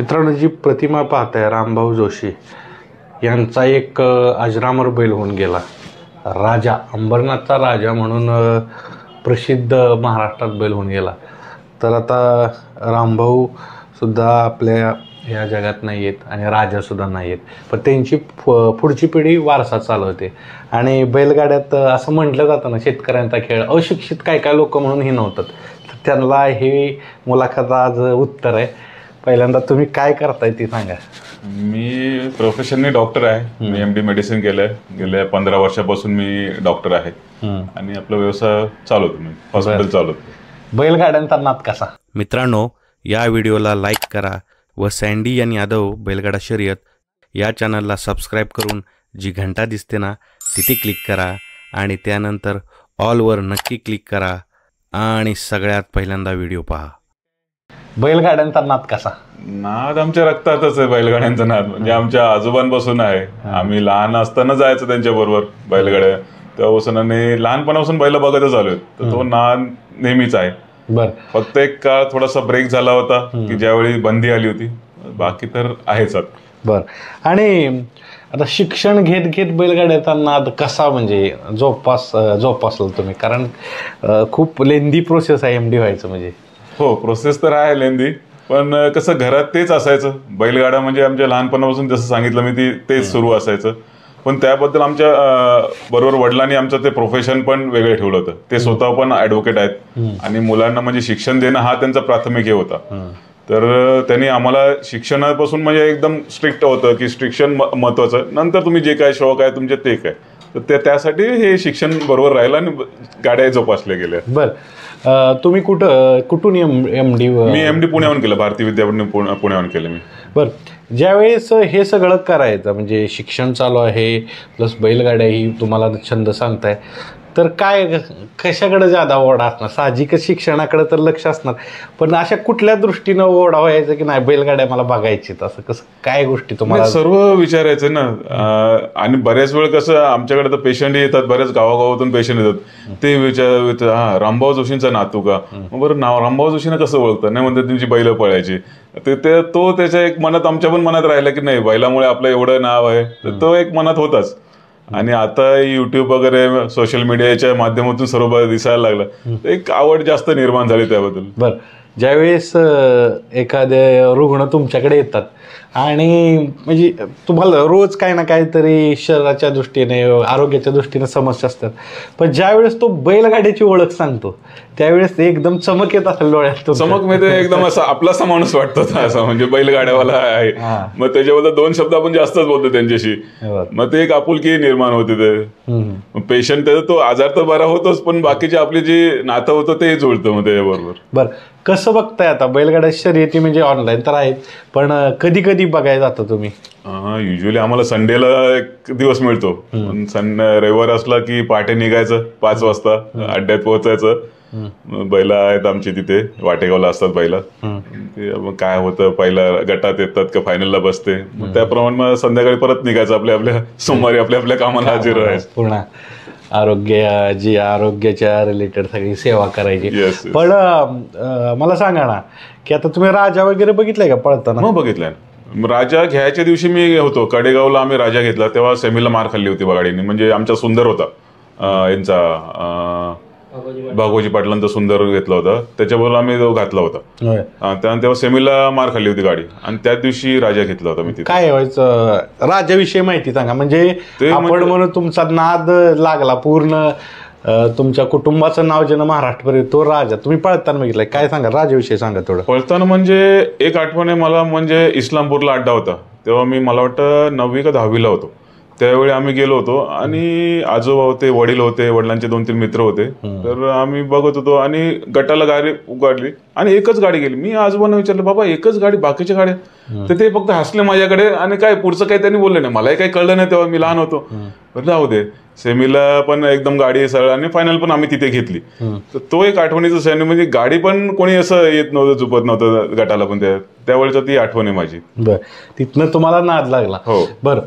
मित्रांनो, जी प्रतिमा पाहताय रामभाऊ जोशी यांचा एक अजरामर बैल होऊन गेला. राजा, अंबरनाथचा राजा म्हणून प्रसिद्ध महाराष्ट्रात बैल होऊन गेला. तर आता रामभाऊ सुद्धा आपल्या या जगात नाही आहेत आणि राजासुद्धा नाही आहेत, पण त्यांची पुढची पिढी वारसा चालवते. आणि बैलगाड्यात असं म्हटलं जातं ना, शेतकऱ्यांचा खेळ. अशिक्षित काय काय लोक म्हणून हे नव्हतं, तर त्यांना हे मुलाखत आज उत्तर आहे. पहिल्यांदा तुम्ही काय करताय ते सांगा. मी प्रोफेशनली डॉक्टर आहे. मी MD मेडिसिन केलंय. गेल्या 15 वर्षापासून मी डॉक्टर आहे आणि आपला व्यवसाय चालवतो. मी हॉस्पिटल चालवतो. बैलगाड्यांचा नाद कसा? मित्रांनो, या व्हिडिओला लाईक करा व सँडी आणि यादव बैलगाडा शर्यत या चॅनलला सबस्क्राईब करून जी घंटा दिसते ना, तिथे क्लिक करा आणि त्यानंतर ऑलवर नक्की क्लिक करा आणि सगळ्यात पहिल्यांदा व्हिडिओ पहा. बैलगाड्यांचा नाद कसा? नाद आमच्या रक्तातच आहे. बैलगाड्यांचा नाद म्हणजे आमच्या आजोबांपासून आहे. आम्ही लहान असताना जायचं त्यांच्या बरोबर बैलगाड्या. तेव्हापासून आणि लहानपणापासून बैल बघतच आलोय, तर तो नाद नेहमीच आहे. बर, फक्त एक काळ थोडासा ब्रेक झाला होता की ज्यावेळी बंदी आली होती. बाकी तर आहेच. बर. आणि आता शिक्षण घेत घेत बैलगाड्याचा नाद कसा म्हणजे जोपासलं तुम्ही? कारण खूप लेंदी प्रोसेस आहे MD व्हायचं म्हणजे. हो, प्रोसेस तर आहे लेंदी, पण कसं घरात तेच असायचं. बैलगाडा म्हणजे आमच्या लहानपणापासून जसं सांगितलं मी तेच सुरू असायचं. पण त्याबद्दल आमच्या बरोबर वडिलांनी आमचं ते प्रोफेशन पण वेगळं ठेवलं होतं. ते स्वतः पण ॲडव्होकेट आहेत आणि मुलांना म्हणजे शिक्षण देणं हा त्यांचा प्राथमिक हे होता. तर त्यांनी आम्हाला शिक्षणापासून म्हणजे एकदम स्ट्रिक्ट होतं की शिक्षण महत्वाचं, नंतर तुम्ही जे काय शौक आहे तुमचे ते काय. तर त्यासाठी हे शिक्षण बरोबर राहिलं आणि गाड्या जोपासल्या गेल्या. बरं, तुम्ही कुठून MD? मी MD पुण्याहून केलं. भारतीय विद्यापीठ पुण्याहून केलं मी. बरं, ज्यावेळेस हे सगळं करायचं म्हणजे शिक्षण चालू आहे प्लस बैलगाड्या ही तुम्हाला छंद सांगताय, तर काय कशाकडे ज्यादा ओढा असणार? साहजिकच शिक्षणाकडे तर लक्ष असणार, पण अशा कुठल्या दृष्टीनं ओढा व्हायचं की नाही बैलगाड्या मला बघायची? असं कसं काय गोष्टी तुम्हाला? सर्व विचारायचं ना. आणि बऱ्याच वेळ कसं आमच्याकडे तर पेशंट येतात, बऱ्याच गावागावातून पेशंट येतात. ते विचार हा रामभाऊ जोशींचा नातू का? बरं, नाव रामभाऊ जोशींना कसं ओळखतं? नाही म्हणतात तुमची बैल पळायची. तो त्याच्या एक मनात, आमच्या पण मनात राहिला की नाही बैलामुळे आपलं एवढं नाव आहे, तर तो एक मनात होताच. आणि आता युट्यूब वगैरे सोशल मीडियाच्या माध्यमातून सर्व दिसायला लागलं, एक आवड जास्त निर्माण झाली त्याबद्दल. बरं, ज्यावेळेस एखादे रुग्ण तुमच्याकडे येतात आणि म्हणजे तुम्हाला रोज काही ना काहीतरी शरीराच्या दृष्टीने आरोग्याच्या दृष्टीने समस्या असतात, पण ज्यावेळेस तो बैलगाड्याची ओळख सांगतो त्यावेळेस एकदम चमक येत असेल डोळ्यात? चमक म्हणजे एकदम असा आपलासा माणूस वाटतो असा, म्हणजे बैलगाड्यावाला आहे. मग त्याच्याबद्दल 2 शब्द आपण जास्तच बोलतो त्यांच्याशी. मग ते एक आपुलकी निर्माण होते. ते पेशंट तो आजार तर बरा होतोच, पण बाकीचे आपले जे नातं होतं ते जुळतं मग त्याच्याबरोबर. बरं, कसं बघताय आता बैलगाड्या शर्यती? म्हणजे ऑनलाईन तर आहेत, पण कधी कधी बघायला जाता तुम्ही? युजली आम्हाला संडेला एक दिवस मिळतो. रविवार असला की पहाटे निघायचं 5 वाजता अड्ड्यात पोहोचायचं. बैला आहेत आमची तिथे वाटेगावला असतात बैला. काय होतं, पहिला गटात येतात का फायनलला बसते, मग त्याप्रमाणे मग संध्याकाळी परत निघायचं आपल्या सोमवारी आपल्या कामाला हजर राहायचं. पुन्हा आरोग्याच्या रिलेटेड सगळी सेवा करायची. पण मला सांगा ना की आता तुम्ही राजा वगैरे बघितलाय का पळताना? मग बघितलाय. राजा घ्यायच्या दिवशी मी होतो कडेगावला. आम्ही राजा घेतला तेव्हा सेमीला मार खाल्ली होती गाडीने. म्हणजे आमचा सुंदर होता यांचा भागोजी पाटलांचा सुंदर घेतला होता, त्याच्याबरोबर आम्ही तो घातला होता. तेव्हा सेमीला मार खाल्ली होती गाडी आणि त्याच दिवशी राजा घेतला होता मी तिथे. काय व्हायचं राजाविषयी माहिती सांगा. म्हणजे आपण म्हणून तुमचा नाद लागला पूर्ण, तुमच्या कुटुंबाचं नाव ज्यानं महाराष्ट्रभर तो राजा. तुम्ही पळताना बघितलाय, काय सांगा राजाविषयी सांगा थोडं. पळताना म्हणजे एक आठवण आहे मला, म्हणजे इस्लामपूरला अड्डा होता तेव्हा मी मला वाटतं 9वी का 10वीला होतो. त्यावेळी आम्ही गेलो होतो आणि आजोबा होते, वडील होते, वडिलांचे 2-3 मित्र होते. तर आम्ही बघत होतो आणि गटाला गाडी उघडली आणि एकच गाडी गेली. मी आजोबांना विचारलं, बाबा एकच गाडी, बाकीच्या गाड्या? तर ते फक्त हसले माझ्याकडे आणि काय पुढचं काही त्यांनी बोललं नाही. मलाही काही कळलं नाही तेव्हा, मी लहान होतो. जाऊ दे. सेमीला पण एकदम गाडी सरळ आणि फायनल पण आम्ही तिथे घेतली. तर तो एक आठवणीचा क्षण. म्हणजे गाडी पण कोणी असं येत नव्हतं, झुपत नव्हतं गटाला पण. त्यावेळेची ती आठवण आहे माझी. बरं, तिथनं तुम्हाला नाद लागला. हो. बरं,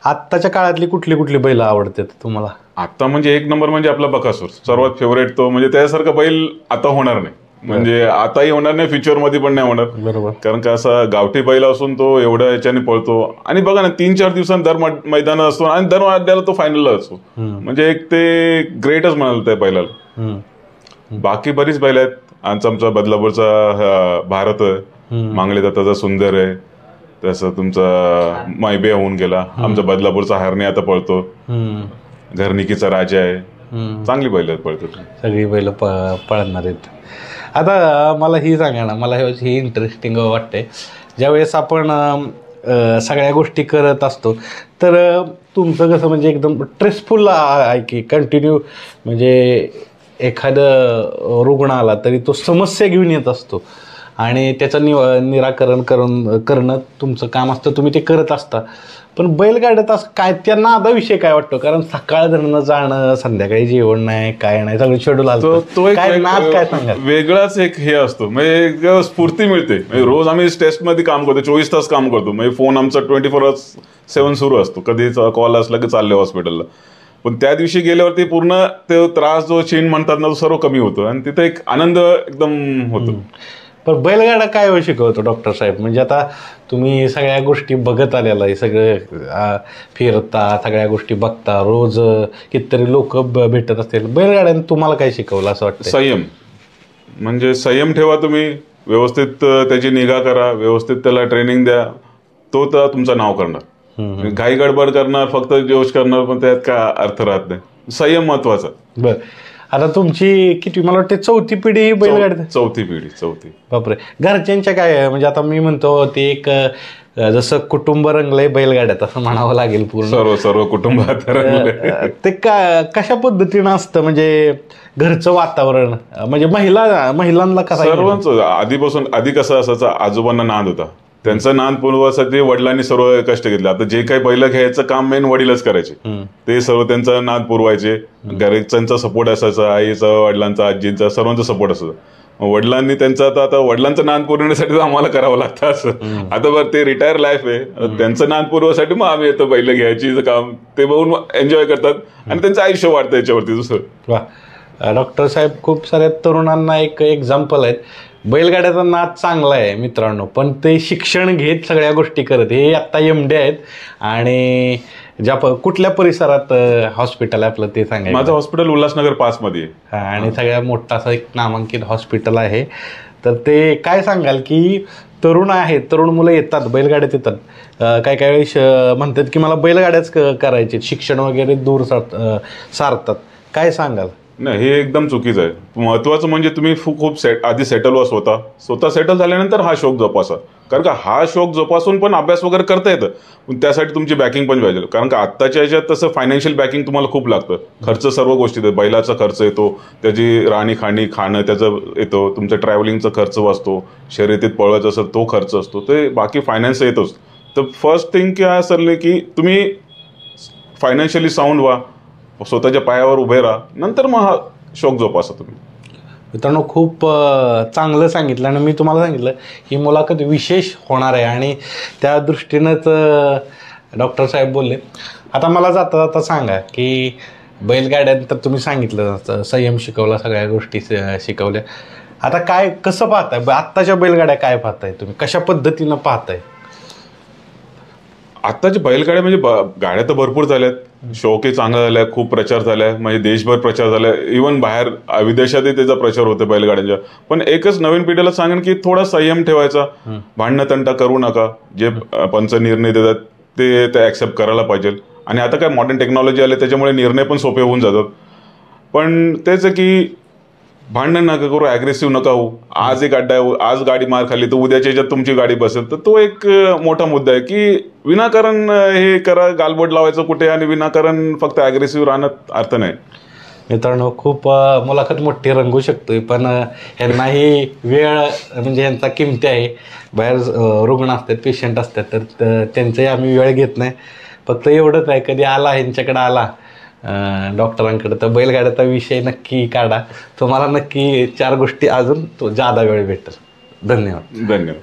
आत्ताच्या काळातली कुठली बैल आवडतात तुम्हाला? आता म्हणजे एक नंबर म्हणजे आपला बकासूर, सर्वात फेवरेट तो. म्हणजे त्यासारखा बैल आता होणार नाही. म्हणजे आताही होणार नाही, फ्युचर मध्ये पण नाही होणार. बरोबर. कारण का असा गावठी बैल असून तो एवढ्या याच्याने पळतो आणि बघा ना 3-4 दिवसांत दर मैदान असतो आणि दर अड्ड्याला तो फायनलला असतो. म्हणजे एक ते ग्रेटच म्हणाल त्या बैलाला. बाकी बरीच बैल आहेत. आमचा बदलापूरचा भारत मांगले दाताचा सुंदर आहे, तसं तुमचा मायबे होऊन गेला. आमचा बदलापूरचा हरणे आता पळतो. घरनिकीचा राजा आहे. चांगली बैल पळतो, सगळी बैल पळणार आहेत. आता मला ही सांगा ना, मला ही इंटरेस्टिंग वाटते, ज्यावेळेस आपण सगळ्या गोष्टी करत असतो तर तुमचं कसं म्हणजे एकदम स्ट्रेसफुल आहे की कंटिन्यू, म्हणजे एखादं रुग्ण आला तरी तो समस्या घेऊन येत असतो आणि त्याचं निराकरण करणं तुमचं काम असतं, तुम्ही ते करत असता. पण बैलगाड्यात असं काय त्यांना आता विषय काय वाटतो, कारण सकाळ धरणं जाणं, संध्याकाळी जेवण नाही, काय नाही, सगळं शेड्यूल असतो. तो एक काय नाद काय सांगा, वेगळाच एक हे असतो, म्हणजे एक स्फूर्ती मिळते. रोज आम्ही टेस्टमध्ये काम करतो, 24 तास काम करतो. म्हणजे फोन आमचा 24/7 सुरू असतो. कधी कॉल असला की चालले हॉस्पिटलला. पण त्या दिवशी गेल्यावरती पूर्ण ते त्रास जो चीन म्हणतात ना, तो सर्व कमी होतो आणि तिथे एक आनंद एकदम होतो. पण बैलगाडा काय शिकवतो डॉक्टर साहेब? म्हणजे आता तुम्ही सगळ्या गोष्टी बघत आलेला आहे, सगळं फिरता, सगळ्या गोष्टी बघता, रोज कितीतरी लोक भेटत असतील. बैलगाड्याने तुम्हाला काय शिकवलं असं वाटतं? संयम. म्हणजे संयम ठेवा, तुम्ही व्यवस्थित त्याची निगा करा, व्यवस्थित त्याला ट्रेनिंग द्या, तो तर तुमचं नाव करणार. घाई गडबड करणार, फक्त जोश करणार, पण त्यात काय अर्थ राहत नाही. संयम महत्वाचा. बरं. आता तुमची किती, मला वाटते 4थी पिढी बैलगाडी? 4थी पिढी. 4थी. बापरे. घरच्यांच्या काय, म्हणजे आता मी म्हणतो ते एक जसं कुटुंब रंगलंय बैलगाड्यात असं म्हणावं लागेल पूर्ण. सर्व कुटुंबात ते कशा पद्धतीनं असतं, म्हणजे घरचं वातावरण, म्हणजे महिलांना कसं? सर्वांचं आधी कसं असायचं, आजोबांना नाद होता, त्यांचा नाद पुरवण्यासाठी वडिलांनी सर्व कष्ट घेतले. आता जे काही बैल घ्यायचं काम मेन वडीलच करायचे, ते सर्व त्यांचा नाद पुरवायचे. घरच्यांचा सपोर्ट असायचा, आईचा, वडिलांचा, आजींचा, सर्वांचा सपोर्ट असायचा. वडिलांनी त्यांचा आता वडिलांचा नाद पुरवण्यासाठी आम्हाला करावं लागतं असं. आता बरं ते रिटायर लाईफ आहे, त्यांचं नाद पुरवण्यासाठी मग आम्ही येतो बैल घ्यायची काम, ते बघून एन्जॉय करतात आणि त्यांचं आयुष्य वाढतं याच्यावरती दुसरं. वा. डॉक्टर साहेब, खूप साऱ्या तरुणांना एक एक्झाम्पल आहेत. बैलगाड्याचा नाद चांगला आहे मित्रांनो, पण ते शिक्षण घेत सगळ्या गोष्टी करत, हे आत्ता MD आहेत. आणि कुठल्या परिसरात हॉस्पिटल आहे आपलं ते सांगा? माझं हॉस्पिटल उल्हासनगर 5 मध्ये आहे. आणि सगळ्यात मोठा असं एक नामांकित हॉस्पिटल आहे. तर ते काय सांगाल की तरुण आहेत, तरुण मुलं येतात, बैलगाड्यात येतात, काही काही वेळेस म्हणतात की मला बैलगाड्याच करायचे, शिक्षण वगैरे दूर सारतात, काय सांगाल? नाही, हे एकदम चुकीचं आहे. महत्वाचं म्हणजे तुम्ही खूप आधी सेटल व्हा, स्वतः सेटल झाल्यानंतर हा शौक जोपासा. कारण का हा शौक जोपासून पण अभ्यास वगैरे करता येतं, पण त्यासाठी तुमची बॅकिंग पण पाहिजे. कारण का आत्ताच्या ह्याच्यात तसं फायनान्शियल बॅकिंग तुम्हाला खूप लागतं. खर्च सर्व गोष्टी, बैलाचा खर्च येतो, त्याची राहणी खाणं त्याचं येतो, तुमचा ट्रॅव्हलिंगचा खर्च वाचतो, शर्यतीत पळवायचं असेल तो खर्च असतो, ते बाकी फायनान्स येतोच. तर फर्स्ट थिंग काय असेल की तुम्ही फायनान्शियली साऊंड व्हा, स्वतःच्या पायावर उभे राहा, नंतर मग हा शौक जोपासा तुम्ही. मित्रांनो, खूप चांगलं सांगितलं आणि मी तुम्हाला सांगितलं ही मुलाखत विशेष होणार आहे आणि त्या दृष्टीनंच डॉक्टर साहेब बोलले. आता मला जाता जाता सांगा की बैलगाड्यांतर तुम्ही सांगितलं, संयम शिकवला, सगळ्या गोष्टी शिकवल्या. आता काय कसं पाहताय आत्ताच्या बैलगाड्या, काय पाहताय तुम्ही, कशा पद्धतीनं पाहताय? आत्ताच्या बैलगाड्या म्हणजे गाड्या तर भरपूर झाल्यात, शौकही चांगला झालाय, खूप प्रचार झालाय, म्हणजे देशभर प्रचार झालाय, इव्हन बाहेर विदेशातही त्याचा प्रचार होतो बैलगाड्यांचा. पण एकच नवीन पिढीला सांगेन की थोडा संयम ठेवायचा, भांडणं तंटा करू नका, जे पंच निर्णय देतात ते ऍक्सेप्ट करायला पाहिजे. आणि आता काय मॉडर्न टेक्नॉलॉजी आले त्याच्यामुळे निर्णय पण सोपे होऊन जातात. पण तेच की भांडण नका करू, ॲग्रेसिव्ह नका होऊ. आज एक अड्डा आहे, आज गाडी मार खाली तर उद्याच्या याच्यात तुमची गाडी बसेल, तर तो एक मोठा मुद्दा आहे की विनाकारण हे करा, गालबोट लावायचं कुठे आणि विनाकारण फक्त ॲग्रेसिव्ह राहण्यात अर्थ नाही. मित्रांनो, खूप मुलाखत मोठी रंगू शकतोय, पण ह्यांनाही वेळ म्हणजे ह्यांचा किमती आहे. बाहेर रुग्ण असतात, पेशंट असतात, तर त्यांचाही आम्ही वेळ घेत नाही. फक्त एवढंच आहे, कधी आला ह्यांच्याकडे आला डॉक्टरांकडे तर बैलगाड्याचा विषय नक्की काढा, तुम्हाला नक्की 4 गोष्टी अजून तो जादा वेळ भेटेल. धन्यवाद.